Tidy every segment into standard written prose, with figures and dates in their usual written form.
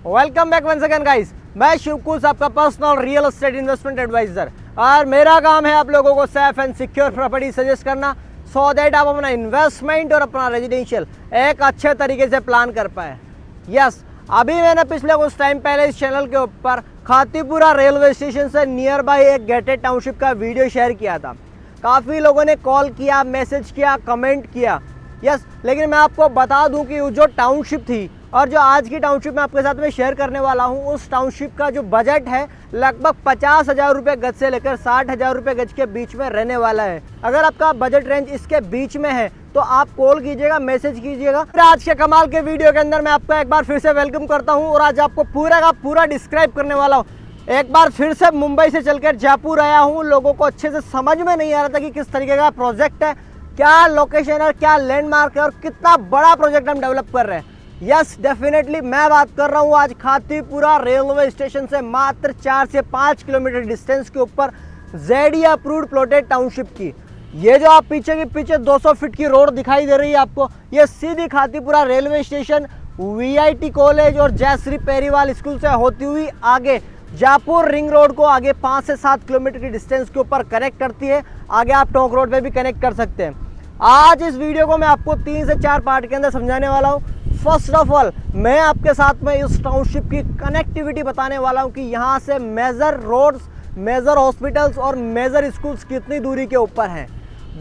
Welcome back once again guys. मैं शिवकुश, आपका personal real estate investment adviser, और मेरा काम है आप लोगों को safe and secure property suggest करना, सो दैट आप अपना इन्वेस्टमेंट और अपना रेजिडेंशियल एक अच्छे तरीके से प्लान कर पाए। यस, अभी मैंने पिछले कुछ टाइम पहले इस चैनल के ऊपर खातीपुरा रेलवे स्टेशन से नियर बाई एक गेटेड टाउनशिप का वीडियो शेयर किया था। काफ़ी लोगों ने कॉल किया, मैसेज किया, कमेंट किया। यस, लेकिन मैं आपको बता दूं कि जो टाउनशिप थी और जो आज की टाउनशिप मैं आपके साथ में शेयर करने वाला हूं, उस टाउनशिप का जो बजट है लगभग 50,000 रुपये गज से लेकर 60,000 रुपये गज के बीच में रहने वाला है। अगर आपका बजट रेंज इसके बीच में है तो आप कॉल कीजिएगा, मैसेज कीजिएगा। फिर आज के कमाल के वीडियो के अंदर मैं आपका एक बार फिर से वेलकम करता हूँ और आज आपको पूरा का पूरा डिस्क्राइब करने वाला हूँ। एक बार फिर से मुंबई से चलकर जयपुर आया हूँ। लोगों को अच्छे से समझ में नहीं आ रहा था कि किस तरीके का प्रोजेक्ट है, क्या लोकेशन है, क्या लैंडमार्क है और कितना बड़ा प्रोजेक्ट हम डेवलप कर रहे हैं। यस, डेफिनेटली मैं बात कर रहा हूँ आज खातीपुरा रेलवे स्टेशन से मात्र 4 से 5 किलोमीटर डिस्टेंस के ऊपर जेडी अप्रूव्ड प्लॉटेड टाउनशिप की। ये जो आप पीछे 200 फीट की रोड दिखाई दे रही है आपको, ये सीधी Khatipura railway station, VIT college और जयश्री पेरीवाल स्कूल से होती हुई आगे जयपुर रिंग रोड को आगे 5 से 7 किलोमीटर की डिस्टेंस के ऊपर कनेक्ट करती है। आगे आप टोंक रोड पे भी कनेक्ट कर सकते हैं। आज इस वीडियो को मैं आपको 3 से 4 पार्ट के अंदर समझाने वाला हूँ। फर्स्ट ऑफ ऑल, मैं आपके साथ में इस टाउनशिप की कनेक्टिविटी बताने वाला हूँ कि यहाँ से मेजर रोड्स, मेजर हॉस्पिटल्स और मेजर स्कूल्स कितनी दूरी के ऊपर हैं।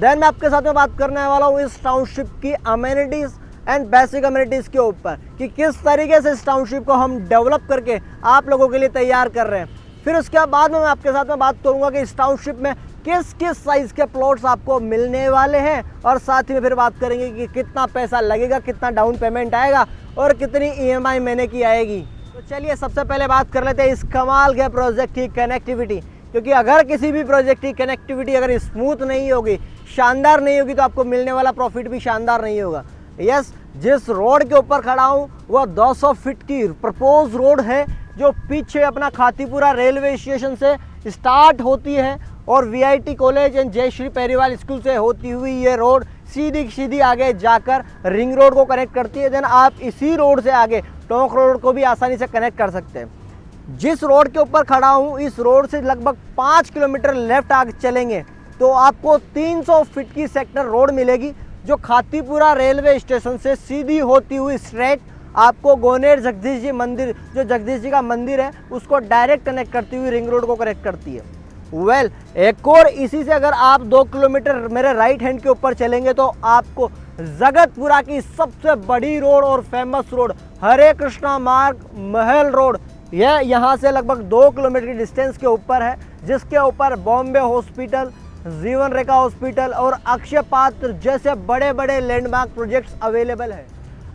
देन मैं आपके साथ में बात करने वाला हूँ इस टाउनशिप की अमेनिटीज़ एंड बेसिक अमेनिटीज़ के ऊपर कि किस तरीके से इस टाउनशिप को हम डेवलप करके आप लोगों के लिए तैयार कर रहे हैं। फिर उसके बाद में मैं आपके साथ में बात करूंगा कि इस टाउनशिप में किस किस साइज़ के प्लॉट्स आपको मिलने वाले हैं, और साथ ही में फिर बात करेंगे कि कितना पैसा लगेगा, कितना डाउन पेमेंट आएगा और कितनी ईएमआई महीने की आएगी। तो चलिए सबसे पहले बात कर लेते हैं इस कमाल के प्रोजेक्ट की कनेक्टिविटी, क्योंकि अगर किसी भी प्रोजेक्ट की कनेक्टिविटी अगर स्मूथ नहीं होगी, शानदार नहीं होगी, तो आपको मिलने वाला प्रॉफिट भी शानदार नहीं होगा। यस, जिस रोड के ऊपर खड़ा हूँ वह 200 फीट की प्रपोज रोड है, जो पीछे अपना खातीपुरा रेलवे स्टेशन से स्टार्ट होती है और VIT college and Jayshree Periwal school से होती हुई ये रोड सीधी आगे जाकर रिंग रोड को कनेक्ट करती है। देन आप इसी रोड से आगे टोंक रोड को भी आसानी से कनेक्ट कर सकते हैं। जिस रोड के ऊपर खड़ा हूँ, इस रोड से लगभग 5 किलोमीटर लेफ्ट आगे चलेंगे तो आपको 300 फीट की सेक्टर रोड मिलेगी, जो खातीपुरा रेलवे स्टेशन से सीधी होती हुई स्ट्रेट आपको गोनेर जगदीश जी मंदिर, जो जगदीश जी का मंदिर है, उसको डायरेक्ट कनेक्ट करती हुई रिंग रोड को कनेक्ट करती है। वेल, एक और इसी से अगर आप 2 किलोमीटर मेरे राइट हैंड के ऊपर चलेंगे तो आपको जगतपुरा की सबसे बड़ी रोड और फेमस रोड हरे कृष्णा मार्ग महल रोड, यह यहाँ से लगभग 2 किलोमीटर की डिस्टेंस के ऊपर है, जिसके ऊपर बॉम्बे हॉस्पिटल, जीवन रेखा हॉस्पिटल और अक्षय पात्र जैसे बड़े बड़े लैंडमार्क प्रोजेक्ट्स अवेलेबल है।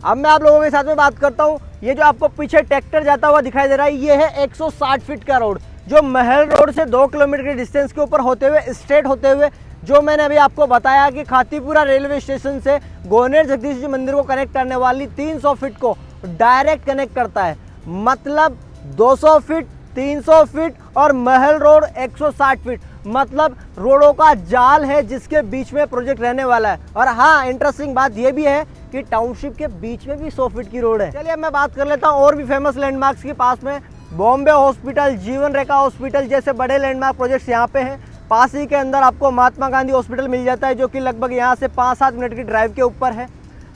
अब मैं आप लोगों के साथ में बात करता हूँ। ये जो आपको पीछे ट्रैक्टर जाता हुआ दिखाई दे रहा है, ये है 160 फीट का रोड, जो महल रोड से 2 किलोमीटर की डिस्टेंस के ऊपर होते हुए स्ट्रेट होते हुए, जो मैंने अभी आपको बताया कि खातीपुरा रेलवे स्टेशन से गोनेर जगदीश जी मंदिर को कनेक्ट करने वाली 300 फीट को डायरेक्ट कनेक्ट करता है। मतलब 200 फीट, 300 फीट और महल रोड 160 फीट, मतलब रोडों का जाल है जिसके बीच में प्रोजेक्ट रहने वाला है। और हाँ, इंटरेस्टिंग बात यह भी है कि टाउनशिप के बीच में भी 100 फीट की रोड है। चलिए अब मैं बात कर लेता हूँ और भी फेमस लैंडमार्क्स के पास में। बॉम्बे हॉस्पिटल, जीवन रेखा हॉस्पिटल जैसे बड़े लैंडमार्क प्रोजेक्ट्स यहाँ पे हैं। पास ही के अंदर आपको महात्मा गांधी हॉस्पिटल मिल जाता है, जो कि लगभग यहाँ से 5-7 मिनट की ड्राइव के ऊपर है।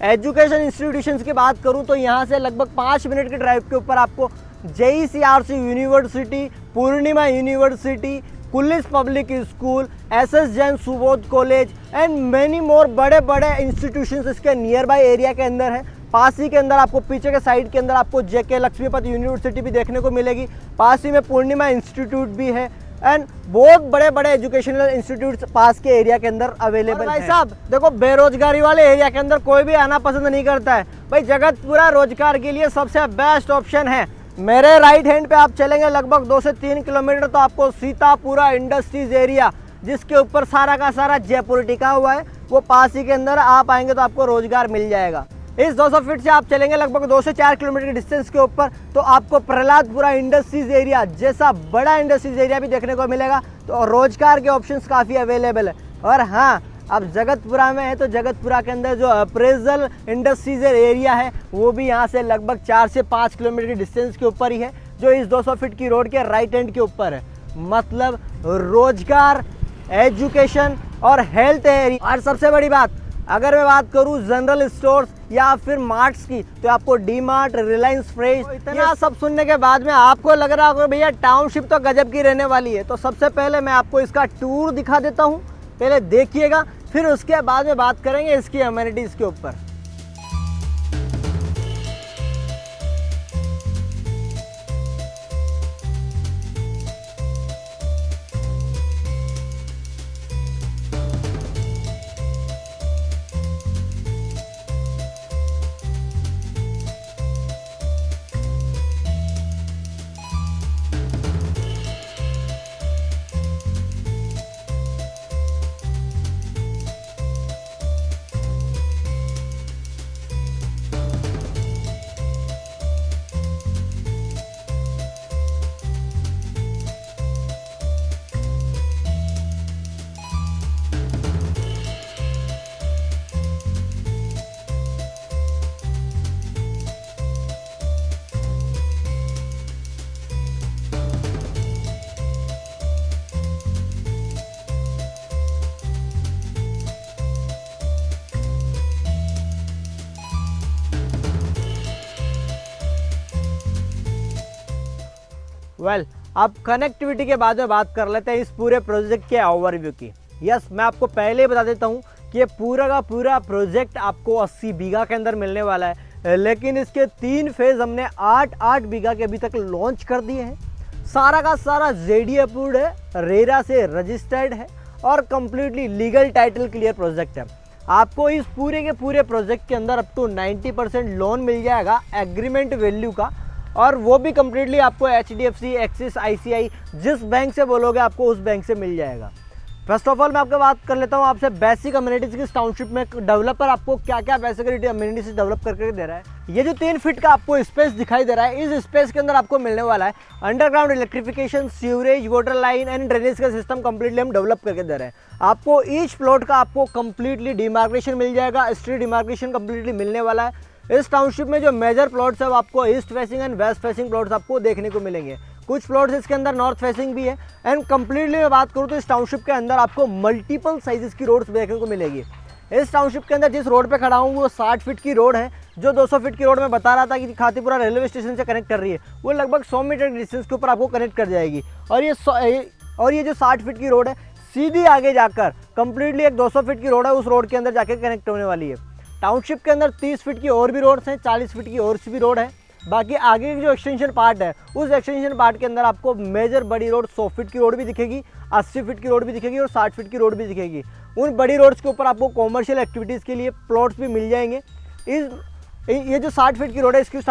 एजुकेशन इंस्टीट्यूशंस की बात करूँ तो यहाँ से लगभग 5 मिनट की ड्राइव के ऊपर आपको JECRC university, Poornima university, Kulish public school, SS Jain Subodh college and many more बड़े बड़े इंस्टीट्यूशंस इसके नियर बाय एरिया के अंदर है। पास ही के अंदर आपको पीछे के साइड के अंदर आपको JK लक्ष्मीपति यूनिवर्सिटी भी देखने को मिलेगी। पास ही में पूर्णिमा इंस्टीट्यूट भी है एंड बहुत बड़े बड़े एजुकेशनल इंस्टीट्यूट पास के एरिया के अंदर अवेलेबल है। भाई साहब देखो, बेरोजगारी वाले एरिया के अंदर कोई भी आना पसंद नहीं करता है। भाई जगतपुरा रोजगार के लिए सबसे बेस्ट ऑप्शन है। मेरे राइट हैंड पे आप चलेंगे लगभग 2 से 3 किलोमीटर तो आपको सीतापुरा इंडस्ट्रीज एरिया, जिसके ऊपर सारा का सारा जयपुर टिका हुआ है, वो पास ही के अंदर आप आएंगे तो आपको रोजगार मिल जाएगा। इस 200 फीट से आप चलेंगे लगभग 2 से 4 किलोमीटर की डिस्टेंस के ऊपर तो आपको प्रहलादपुरा इंडस्ट्रीज एरिया जैसा बड़ा इंडस्ट्रीज एरिया भी देखने को मिलेगा। तो रोजगार के ऑप्शंस काफ़ी अवेलेबल है। और हाँ, अब जगतपुरा में है तो जगतपुरा के अंदर जो अप्रेजल इंडस्ट्रीज एरिया है वो भी यहाँ से लगभग 4 से 5 किलोमीटर की डिस्टेंस के ऊपर ही है, जो इस 200 फीट की रोड के राइट एंड के ऊपर है। मतलब रोजगार, एजुकेशन और हेल्थ एरिया। और सबसे बड़ी बात, अगर मैं बात करूं जनरल स्टोर्स या फिर मार्ट्स की, तो आपको डी मार्ट, रिलायंस फ्रेश, तो इतना सब सुनने के बाद में आपको लग रहा होगा भैया टाउनशिप तो गजब की रहने वाली है। तो सबसे पहले मैं आपको इसका टूर दिखा देता हूं, पहले देखिएगा, फिर उसके बाद में बात करेंगे इसकी अमेनिटीज़ के ऊपर। अब कनेक्टिविटी के बाद में बात कर लेते हैं इस पूरे प्रोजेक्ट के ओवरव्यू की। यस, मैं आपको पहले ही बता देता हूँ कि ये पूरा का पूरा प्रोजेक्ट आपको 80 बीघा के अंदर मिलने वाला है, लेकिन इसके 3 फेज़ हमने 8-8 बीघा के अभी तक लॉन्च कर दिए हैं। सारा का सारा जेडी अप्रूव्ड है, रेरा से रजिस्टर्ड है और completely legal title clear project है। आपको इस पूरे के पूरे प्रोजेक्ट के अंदर अप टू 90% लोन मिल जाएगा एग्रीमेंट वैल्यू का, और वो भी कम्प्लीटली आपको HDFC, एक्सिस, ICI, जिस बैंक से बोलोगे आपको उस बैंक से मिल जाएगा। फर्स्ट ऑफ ऑल मैं आपको बात कर लेता हूँ आपसे बेसिक अम्यूनिटीज़ की। इस टाउनशिप में डेवलपर आपको क्या क्या बेसिक अम्यूनिटीज डेवलप करके दे रहा है। ये जो 3 फीट का आपको स्पेस दिखाई दे रहा है, इस स्पेस के अंदर आपको मिलने वाला है underground electrification, sewerage, water line and drainage का सिस्टम कम्प्लीटली हम डेवलप करके दे रहे हैं। आपको ईच प्लॉट का आपको कम्प्लीटली डिमार्केशन मिल जाएगा, स्ट्रीट डिमार्केशन कम्प्लीटली मिलने वाला है। इस टाउनशिप में जो मेजर प्लॉट्स है वो आपको east facing and waste facing plots आपको देखने को मिलेंगे। कुछ प्लॉट्स इसके अंदर नॉर्थ फेसिंग भी है। एंड कम्प्लीटली मैं बात करूँ तो इस टाउनशिप के अंदर आपको मल्टीपल साइजेस की रोड्स देखने को मिलेगी। इस टाउनशिप के अंदर जिस रोड पे खड़ा हूँ वो 60 फीट की रोड है, जो 200 फीट की रोड में बता रहा था कि खातीपुरा रेलवे स्टेशन से कनेक्ट कर रही है, वो लगभग 100 मीटर की डिस्टेंस के ऊपर आपको कनेक्ट कर जाएगी। और ये जो 60 फीट की रोड है सीधी आगे जाकर कम्प्लीटली एक 200 फीट की रोड है, उस रोड के अंदर जाके कनेक्ट होने वाली है। टाउनशिप के अंदर 30 फीट की और भी रोड्स हैं, 40 फीट की और भी रोड है। बाकी आगे की जो एक्सटेंशन पार्ट है, उस एक्सटेंशन पार्ट के अंदर आपको मेजर बड़ी रोड 100 फीट की रोड भी दिखेगी, 80 फीट की रोड भी दिखेगी और 60 फीट की रोड भी दिखेगी। उन बड़ी रोड्स के ऊपर आपको कॉमर्शियल एक्टिविटीज़ के लिए प्लॉट्स भी मिल जाएंगे। ये जो 60 फीट की रोड है इस 60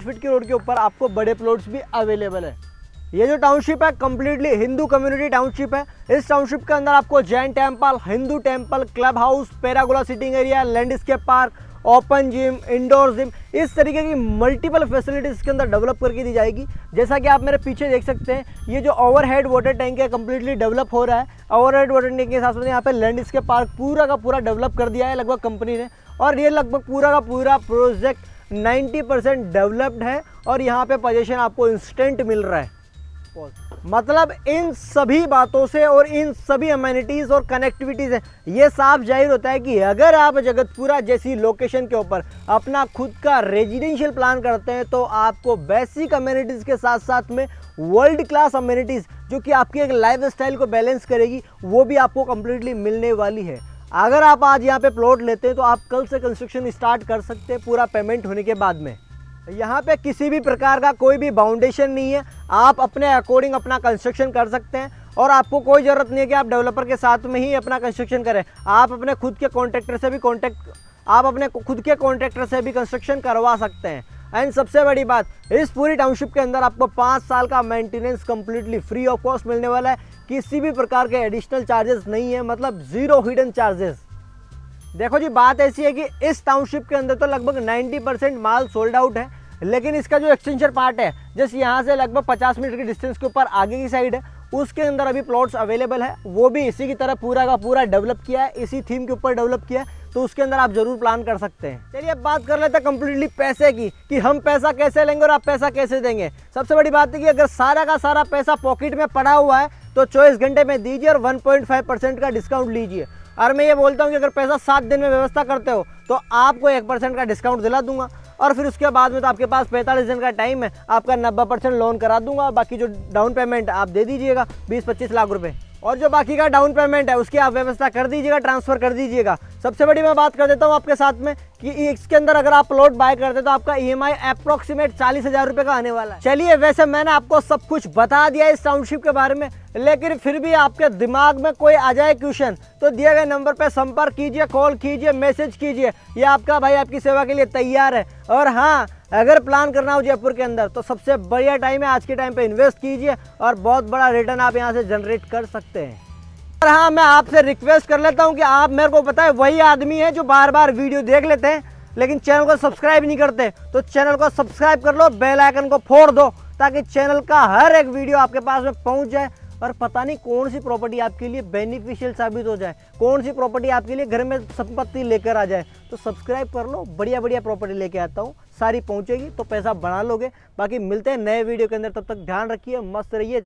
फीट की रोड के ऊपर आपको बड़े प्लॉट्स भी अवेलेबल है। ये जो टाउनशिप है कम्प्लीटली हिंदू कम्युनिटी टाउनशिप है। इस टाउनशिप के अंदर आपको Jain temple, Hindu temple, club house, pergola sitting area, landscape park, open gym, indoor gym, इस तरीके की मल्टीपल फैसिलिटीज इसके अंदर डेवलप करके दी जाएगी। जैसा कि आप मेरे पीछे देख सकते हैं, ये जो ओवरहेड वाटर टैंक है कम्प्लीटली डेवलप हो रहा है। ओवरहेड वाटर टैंक के साथ साथ यहाँ पे लैंडस्केप पार्क पूरा का पूरा डेवलप कर दिया है लगभग कंपनी ने, और ये लगभग पूरा का पूरा प्रोजेक्ट 90% डेवलप्ड है और यहाँ पे पोजीशन आपको इंस्टेंट मिल रहा है। मतलब इन सभी बातों से और इन सभी अमेनिटीज और कनेक्टिविटीज है, ये साफ जाहिर होता है कि अगर आप जगतपुरा जैसी लोकेशन के ऊपर अपना खुद का रेजिडेंशियल प्लान करते हैं तो आपको बेसिक अमेनिटीज के साथ साथ में वर्ल्ड क्लास अमेनिटीज जो कि आपकी एक लाइफ स्टाइल को बैलेंस करेगी, वो भी आपको कंप्लीटली मिलने वाली है। अगर आप आज यहाँ पे प्लॉट लेते हैं तो आप कल से कंस्ट्रक्शन स्टार्ट कर सकते हैं पूरा पेमेंट होने के बाद में। यहाँ पे किसी भी प्रकार का कोई भी बाउंडेशन नहीं है, आप अपने अकॉर्डिंग अपना कंस्ट्रक्शन कर सकते हैं और आपको कोई ज़रूरत नहीं है कि आप डेवलपर के साथ में ही अपना कंस्ट्रक्शन करें। आप अपने खुद के कॉन्ट्रैक्टर से भी कंस्ट्रक्शन करवा सकते हैं। एंड सबसे बड़ी बात, इस पूरी टाउनशिप के अंदर आपको 5 साल का maintenance completely free of cost मिलने वाला है। किसी भी प्रकार के एडिशनल चार्जेस नहीं है, मतलब जीरो हिडन चार्जेस। देखो जी, बात ऐसी है कि इस टाउनशिप के अंदर तो लगभग 90% माल सोल्ड आउट है, लेकिन इसका जो एक्सटेंशन पार्ट है जैसे यहाँ से लगभग 50 मीटर की डिस्टेंस के ऊपर आगे की साइड है, उसके अंदर अभी प्लॉट्स अवेलेबल है, वो भी इसी की तरह पूरा का पूरा डेवलप किया है, इसी थीम के ऊपर डेवलप किया है, तो उसके अंदर आप जरूर प्लान कर सकते हैं। चलिए अब बात कर लेते हैं कंप्लीटली पैसे की, कि हम पैसा कैसे लेंगे और आप पैसा कैसे देंगे। सबसे बड़ी बात है कि अगर सारा का सारा पैसा पॉकेट में पड़ा हुआ है तो 24 घंटे में दीजिए और 1.5% का डिस्काउंट लीजिए। और मैं ये बोलता हूँ कि अगर पैसा 7 दिन में व्यवस्था करते हो तो आपको 1% का डिस्काउंट दिला दूंगा, और फिर उसके बाद में तो आपके पास 45 दिन का टाइम है, आपका 90% लोन करा दूंगा, बाकी जो डाउन पेमेंट आप दे दीजिएगा 20-25 लाख रुपए, और जो बाकी का डाउन पेमेंट है उसकी आप व्यवस्था कर दीजिएगा, ट्रांसफर कर दीजिएगा। सबसे बड़ी मैं बात कर देता हूँ आपके साथ में कि इसके अंदर अगर आप प्लॉट बाय करते तो आपका EMI अप्रोक्सीमेट 40,000 रुपये का आने वाला है। चलिए वैसे मैंने आपको सब कुछ बता दिया इस टाउनशिप के बारे में, लेकिन फिर भी आपके दिमाग में कोई आ जाए क्वेश्चन तो दिए गए नंबर पर संपर्क कीजिए, कॉल कीजिए, मैसेज कीजिए, ये आपका भाई आपकी सेवा के लिए तैयार है। और हाँ, अगर प्लान करना हो जयपुर के अंदर तो सबसे बढ़िया टाइम है आज के टाइम पे इन्वेस्ट कीजिए और बहुत बड़ा रिटर्न आप यहाँ से जनरेट कर सकते हैं। और हाँ, मैं आपसे रिक्वेस्ट कर लेता हूँ कि आप मेरे को पता है वही आदमी है जो बार बार वीडियो देख लेते हैं लेकिन चैनल को सब्सक्राइब नहीं करते, तो चैनल को सब्सक्राइब कर लो, बेल आइकन को फोड़ दो ताकि चैनल का हर एक वीडियो आपके पास में पहुँच जाए। और पता नहीं कौन सी प्रॉपर्टी आपके लिए बेनिफिशियल साबित हो जाए, कौन सी प्रॉपर्टी आपके लिए घर में संपत्ति लेकर आ जाए, तो सब्सक्राइब कर लो। बढ़िया बढ़िया प्रॉपर्टी लेके आता हूँ, सारी पहुँचेगी तो पैसा बढ़ा लोगे। बाकी मिलते हैं नए वीडियो के अंदर, तब तक ध्यान रखिए, मस्त रहिए।